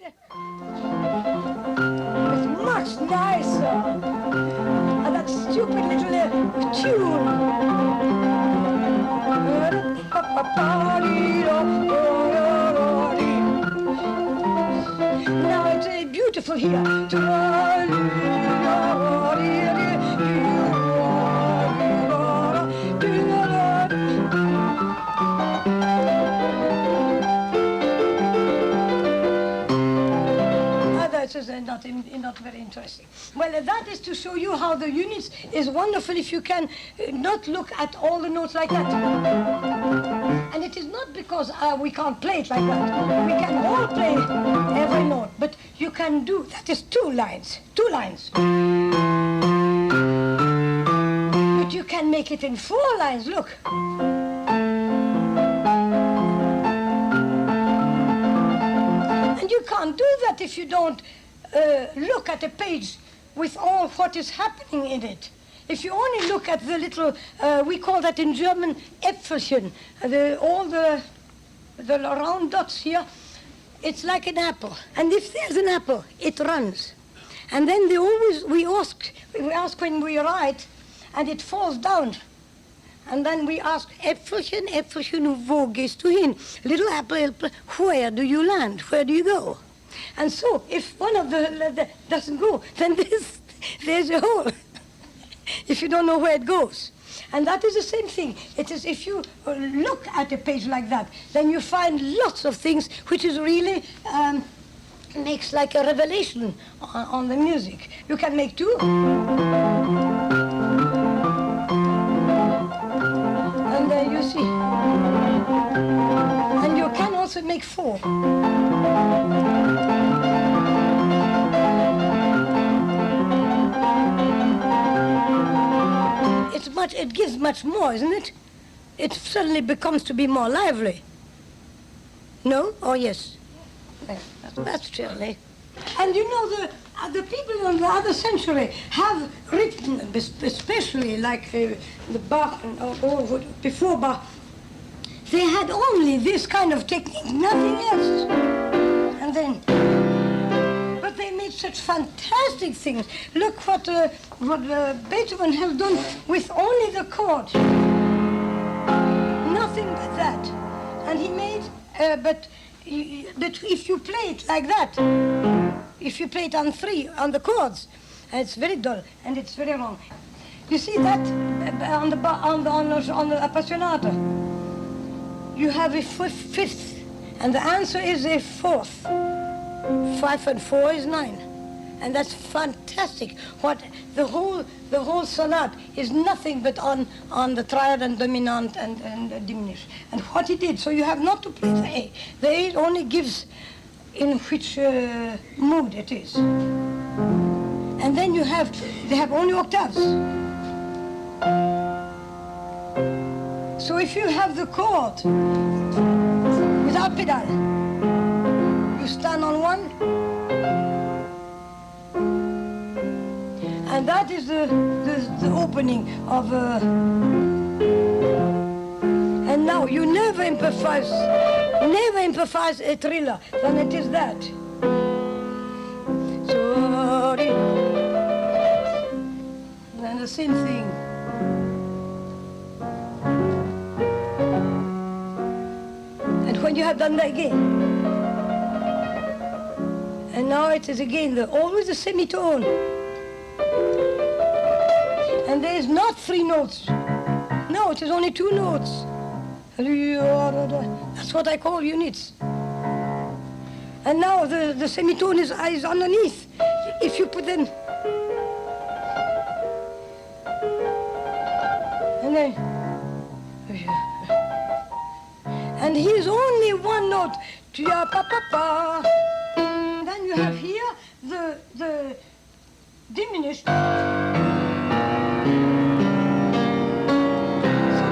It's much nicer. And that stupid little tune. Now it's beautiful here. Not very interesting. Well, that is to show you how the units is wonderful if you can not look at all the notes like that. And it is not because we can't play it like that. We can all play every note, but you can do, that is two lines. But you can make it in 4 lines, look. And you can't do that if you don't look at a page with all what is happening in it. If you only look at the little, we call that in German Äpfelchen, all the round dots here, it's like an apple. And if there's an apple, it runs. And then we ask when we write, and it falls down. And then we ask, Äpfelchen, Äpfelchen, wo gehst du hin? Little apple, where do you land? Where do you go? And so, if one of the doesn't go, then there's a hole, if you don't know where it goes. And that is the same thing. It is if you look at a page like that, then you find lots of things which is really makes like a revelation on the music. You can make 2. And you see. And you can also make 4. It gives much more, isn't it? It suddenly becomes to be more lively. No? Oh, yes. That's surely. And you know, the people in the other century have written, especially like the Bach, or before Bach, they had only this kind of technique, nothing else. And then, but they made such fantastic things. Look what Beethoven has done with only the chord. Nothing but that. And he made, but if you play it like that, if you play it on 3, on the chords, it's very dull and it's very wrong. You see that on the Appassionata, you have a 5th, and the answer is a 4th. 5 and 4 is 9, and that's fantastic. What the whole sonata is nothing but on the triad and dominant and diminished. And what he did, so you have not to play the A. The A only gives in which mood it is. And then they have only octaves. So if you have the chord without pedal, you stand on 1, and that is the opening of and now you never improvise a thriller, then it is that. Sorry. And the same thing. And when you have done that again, and now it is again always a semitone. And there is not 3 notes. No, it is only 2 notes. That's what I call units. And now the semitone is underneath. If you put them, and then, and here's only 1 note. Then you have here the diminished. So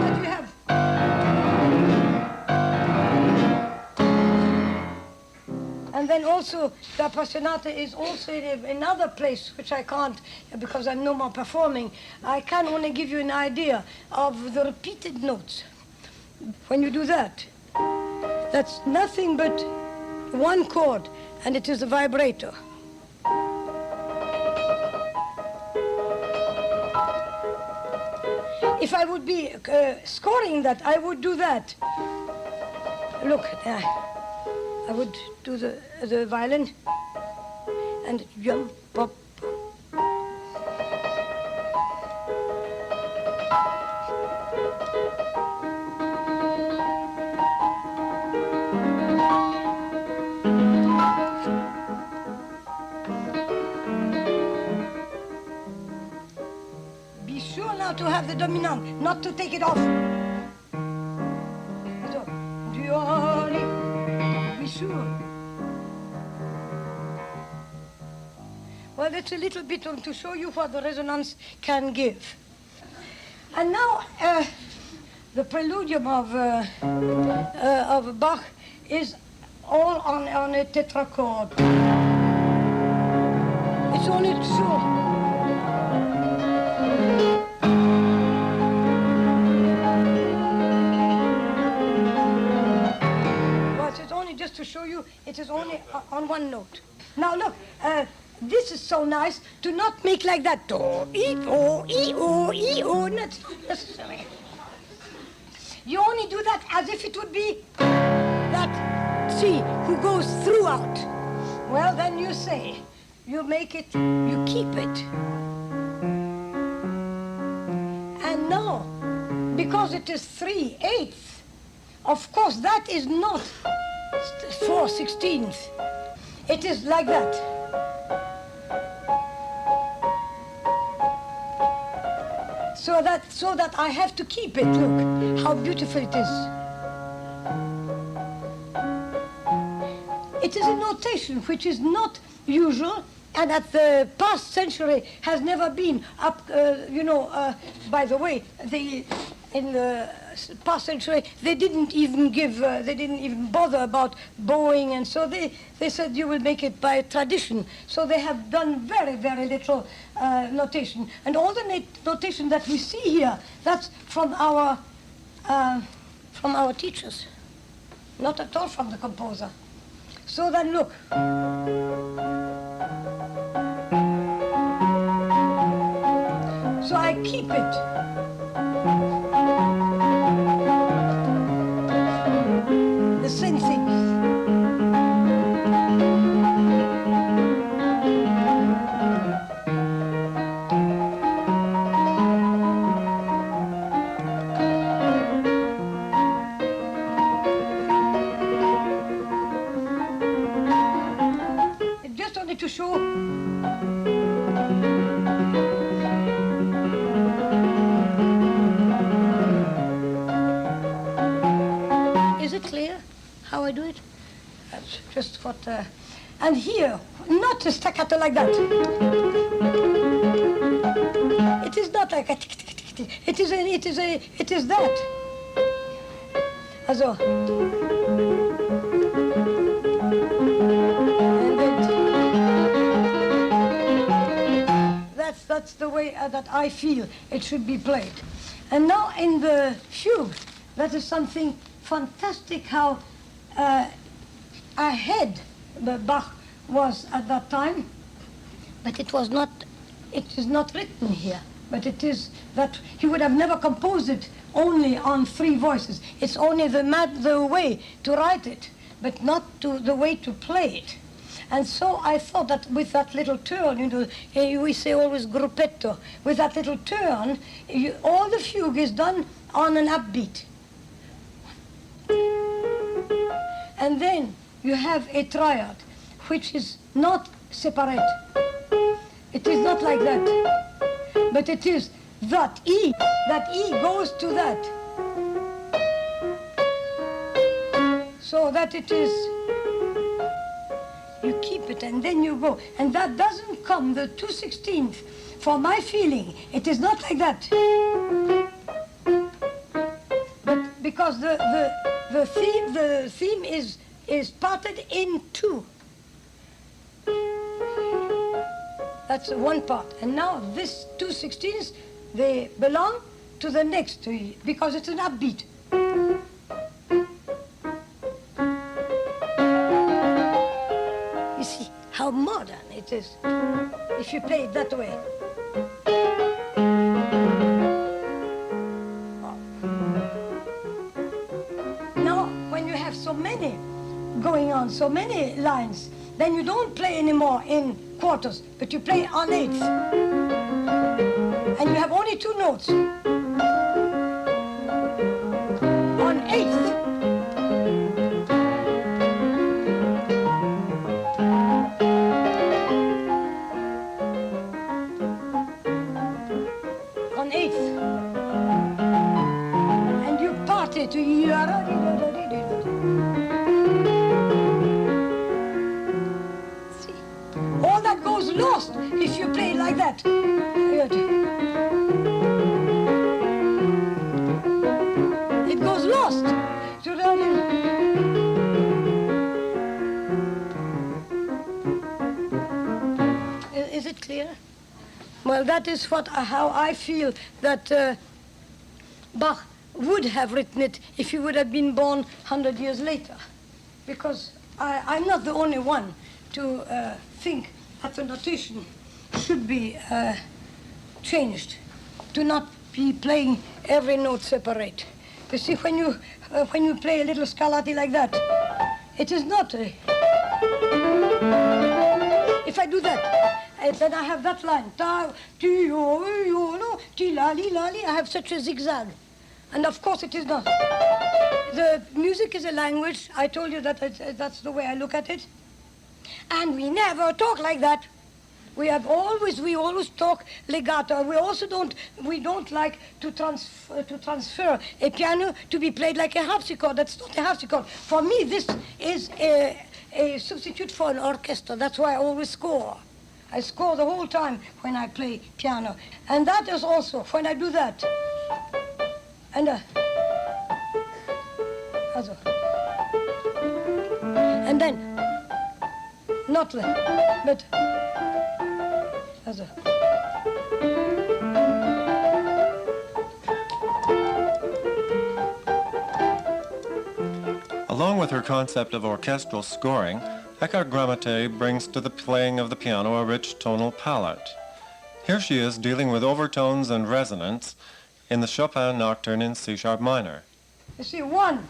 that you have. And then also the Appassionata is also in another place which I can't, because I'm no more performing. I can only give you an idea of the repeated notes. When you do that, that's nothing but one chord, and it is a vibrato. If I would be scoring that, I would do that. Look, I would do the violin and jump up. Be sure now to have the dominant, not to take it off. So, be sure. Well, that's a little bit to show you what the resonance can give. And now, the preludium of Bach is all on a tetrachord. It's only two. But it's only just to show you, it is only on one note. Now look, this is so nice to not make like that. Do, e-o, e-o, e-o, not necessary. You only do that as if it would be that C who goes throughout. Well, then you say, you make it, you keep it. And now, because it is 3/8, of course that is not 4/16. It is like that. So that I have to keep it. Look how beautiful it is. It is a notation which is not usual, and at the past century has never been up. By the way, in the past century they didn't even bother about bowing, and so they said you will make it by tradition. So they have done very, very little notation, and all the notation that we see here, that's from our teachers, not at all from the composer. So then look. So I keep it. The same thing. Just only to show. Is it clear how I do it? That's just what. And here, not a staccato like that. It is not like a. It is that. Also. That's the way that I feel it should be played. And now in the fugue, that is something fantastic how ahead Bach was at that time, but it is not written here, but it is that he would have never composed it only on 3 voices. It's only the way to write it, but not the way to play it. And so I thought that with that little turn, we say always gruppetto, with that little turn, all the fugue is done on an upbeat. And then you have a triad, which is not separate. It is not like that, but it is that E goes to that. So that it is, you keep it and then you go. And that doesn't come, the 2/16, for my feeling, it is not like that. But because the theme is parted in 2. That's one part. And now this 2/16, they belong to the next, because it's an upbeat. it is, if you play it that way. Now, when you have so many going on, so many lines, then you don't play anymore in quarters, but you play on eighths. And you have only two notes. On eighths. On eighths. And you part it to all that goes lost if you play like that. It goes lost. Is it clear? Well, that is how I feel that Bach would have written it if he would have been born 100 years later. Because I'm not the only one to think that the notation should be changed, to not be playing every note separate. You see, when you play a little Scarlatti like that, it is not if I do that, then I have that line. Ta, ti, o, no, ti, la, li, la, li. I have such a zigzag. And of course it is not. The music is a language. I told you that that's the way I look at it. And we never talk like that. We always talk legato. We don't like to transfer a piano to be played like a harpsichord. That's not a harpsichord. For me, this is a substitute for an orchestra. That's why I always score. I score the whole time when I play piano. And that is also when I do that. And also. And then not like, but also. Along with her concept of orchestral scoring, Eckhardt-Gramatté brings to the playing of the piano a rich tonal palette. Here she is dealing with overtones and resonance in the Chopin Nocturne in C-sharp minor. You see, 1,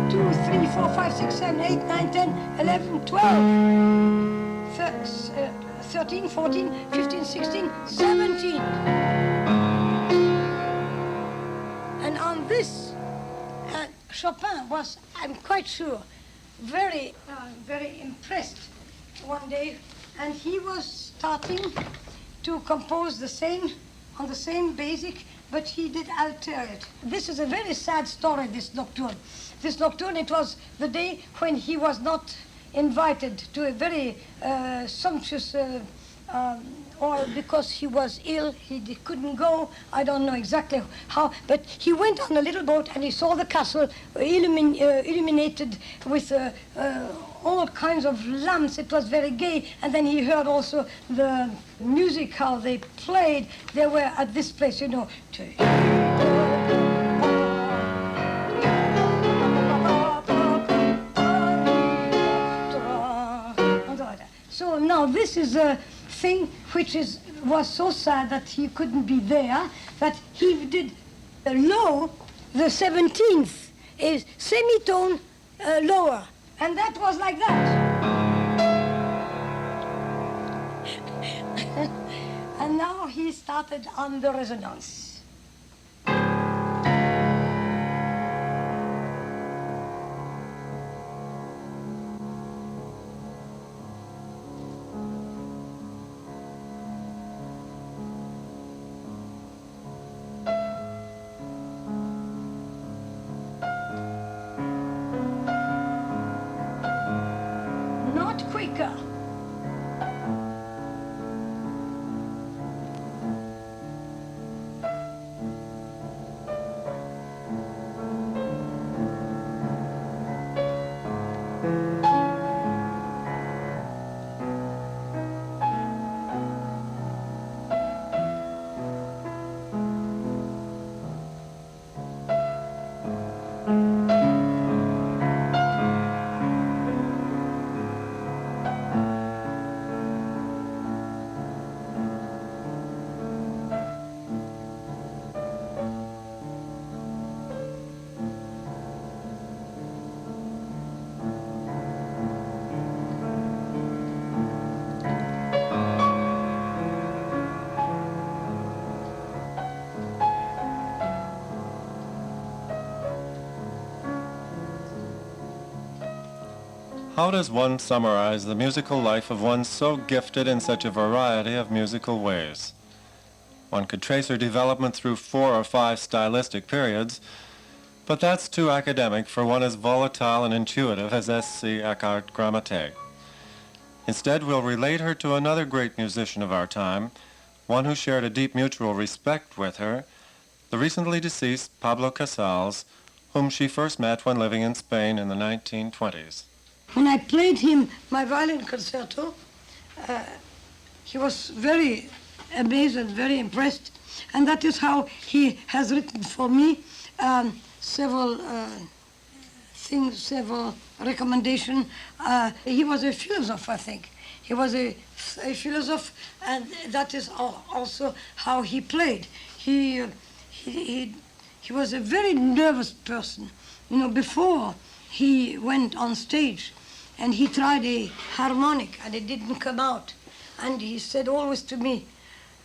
2, 3, 4, 5, 6, 7, 8, 9, 10, 11, 12, 13, 14, 15, 16, 17. And on this, Chopin was, I'm quite sure, very impressed one day, and he was starting to compose on the same basic, but he did alter it. This is a very sad story, this nocturne. This nocturne, it was the day when he was not invited to a very sumptuous, or because he was ill, he couldn't go. I don't know exactly how, but he went on a little boat and he saw the castle illuminated with all kinds of lamps. It was very gay. And then he heard also the music, how they played. They were at this place, you know. So now this is a thing which was so sad that he couldn't be there, that he did low, the 17th, a semitone lower. And that was like that. And now he started on the resonance. Quicker. How does one summarize the musical life of one so gifted in such a variety of musical ways? One could trace her development through 4 or 5 stylistic periods, but that's too academic for one as volatile and intuitive as S.C. Eckhardt-Gramatté. Instead, we'll relate her to another great musician of our time, one who shared a deep mutual respect with her, the recently deceased Pablo Casals, whom she first met when living in Spain in the 1920s. When I played him my violin concerto, he was very amazed and very impressed, and that is how he has written for me several things, several recommendations. He was a philosopher, I think. He was a philosopher, and that is also how he played. He was a very nervous person. You know, before he went on stage, and he tried a harmonic, and it didn't come out. And he said always to me,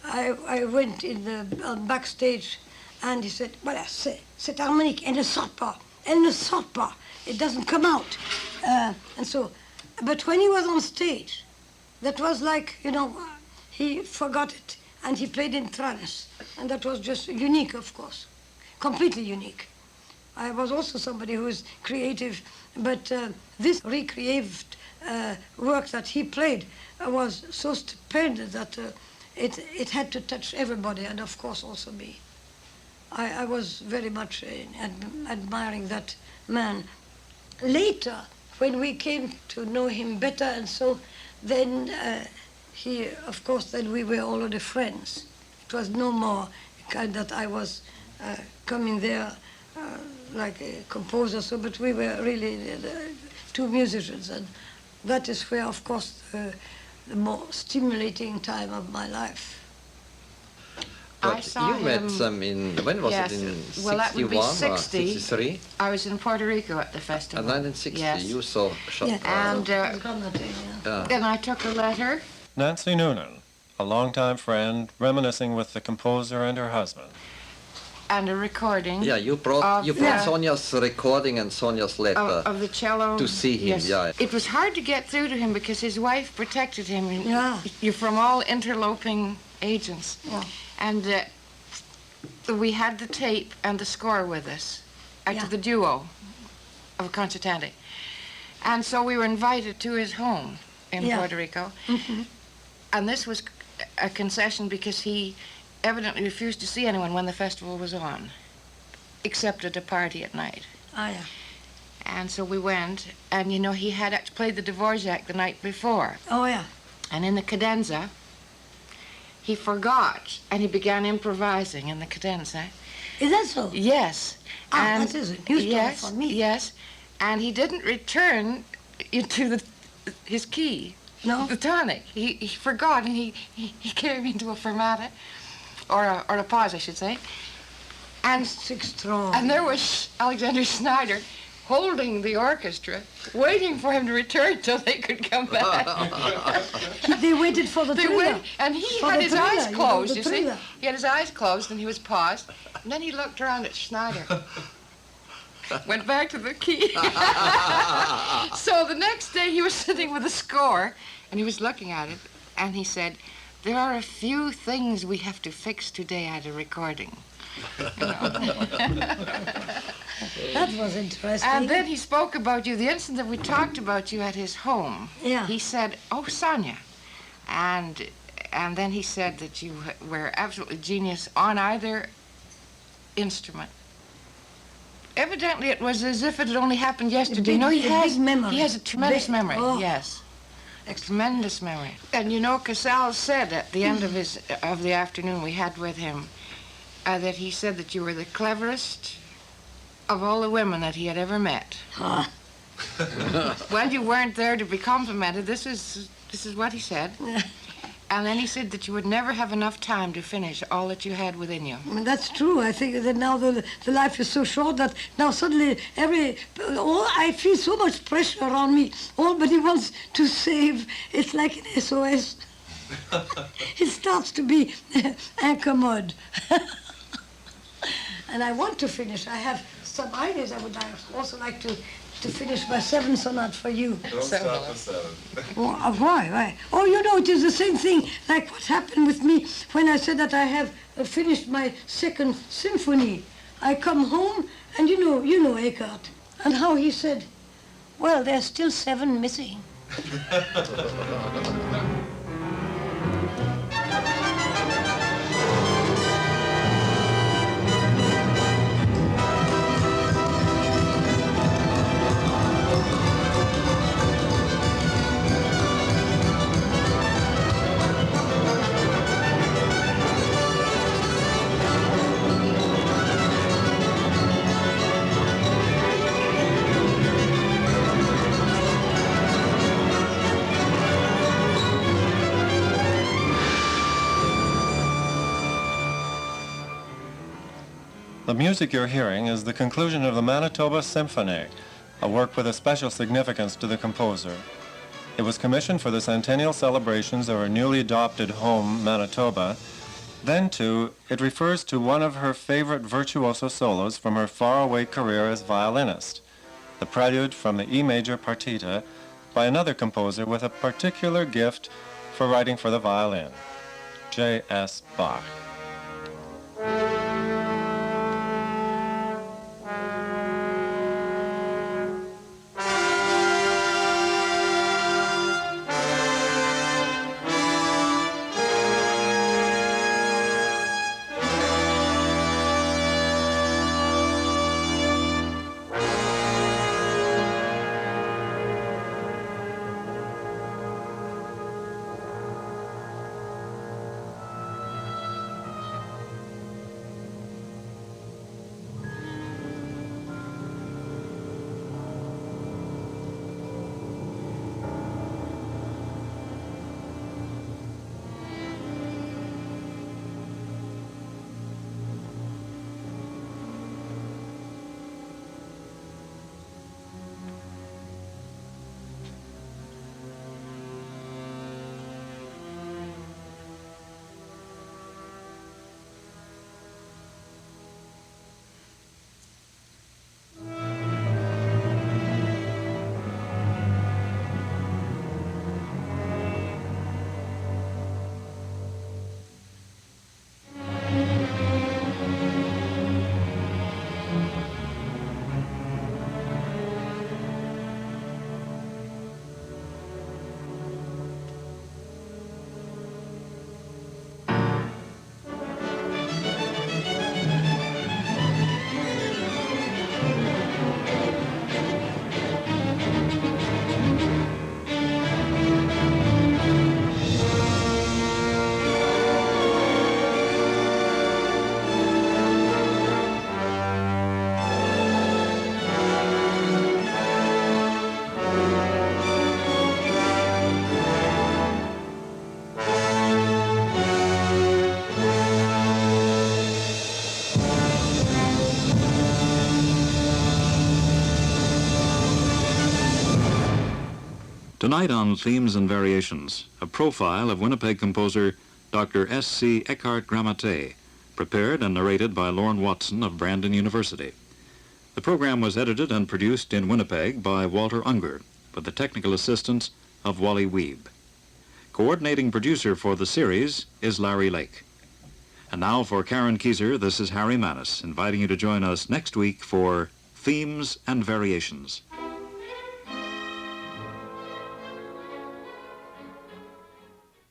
I went in the backstage, and he said, voilà, c'est harmonique, elle ne sort pas, it doesn't come out. And so, but when he was on stage, that was like, you know, he forgot it, and he played in trance, and that was just unique, of course, completely unique. I was also somebody who is creative, but this recreated work that he played was so stupendous that it had to touch everybody, and of course also me. I was very much admiring that man. Later, when we came to know him better, and so then he, of course, then we were already friends. It was no more kind that I was coming there like a composer, so, but we were really two musicians, and that is where, of course, the more stimulating time of my life. But I saw you met him, them in, when was yes, it, in well, that would be 61 or 60. 63? I was in Puerto Rico at the festival. 1960, yes. you saw Yeah. And then I took a letter. Nancy Noonan, a longtime friend, reminiscing with the composer and her husband. And a recording. Yeah, you brought Sonia's recording and Sonia's letter of the cello. to see him. Yes. Yeah. It was hard to get through to him because his wife protected him. Yeah. You're from all interloping agents. Yeah. And we had the tape and the score with us to the duo of concertante. And so we were invited to his home in Puerto Rico. Mm-hmm. And this was a concession because he evidently refused to see anyone when the festival was on, except at a party at night. Ah, yeah. And so we went, and you know, he had played the Dvorak the night before. Oh, yeah. And in the cadenza, he forgot, and he began improvising in the cadenza. Is that so? Yes. Ah, and that is a new story for me. Yes, and he didn't return to his key, No? the tonic. He forgot, and he came into a fermata, or a pause, I should say. And there was Alexander Schneider holding the orchestra, waiting for him to return till they could come back. They waited for the thriller. And he For had the his thriller, eyes closed, you see. thriller. He had his eyes closed, and he was paused. And then he looked around at Schneider. Went back to the key. So the next day he was sitting with a score, and he was looking at it, and he said, "There are a few things we have to fix today at a recording." You know? That was interesting. And then he spoke about you. The instant that we talked about you at his home, he said, "Oh, Sonia," and then he said that you were absolutely genius on either instrument. Evidently, it was as if it had only happened yesterday. He has a tremendous memory. Yes, a tremendous memory. And you know, Casals said at the end of the afternoon we had with him that he said that you were the cleverest of all the women that he had ever met. Well, you weren't there to be complimented. This is what he said. And then he said that you would never have enough time to finish all that you had within you. I mean, that's true. I think that now the life is so short that now suddenly I feel so much pressure on me. Everybody wants to save. It's like an SOS. It starts to be incommode. And I want to finish. I have some ideas I would also like to to finish my 7th sonata for you. Don't stop at 7. Oh, why? Oh, you know, it is the same thing like what happened with me when I said that I have finished my 2nd symphony. I come home, and you know Eckhardt, and how he said, well, there's still 7 missing. The music you're hearing is the conclusion of the Manitoba Symphony, a work with a special significance to the composer. It was commissioned for the centennial celebrations of her newly adopted home, Manitoba. Then, too, it refers to one of her favorite virtuoso solos from her faraway career as violinist, the prelude from the E major partita by another composer with a particular gift for writing for the violin, J.S. Bach. Tonight on Themes and Variations, a profile of Winnipeg composer Dr. S.C. Eckhardt-Gramatté, prepared and narrated by Lorne Watson of Brandon University. The program was edited and produced in Winnipeg by Walter Unger, with the technical assistance of Wally Weeb. Coordinating producer for the series is Larry Lake. And now for Karen Kieser, this is Harry Manis, inviting you to join us next week for Themes and Variations.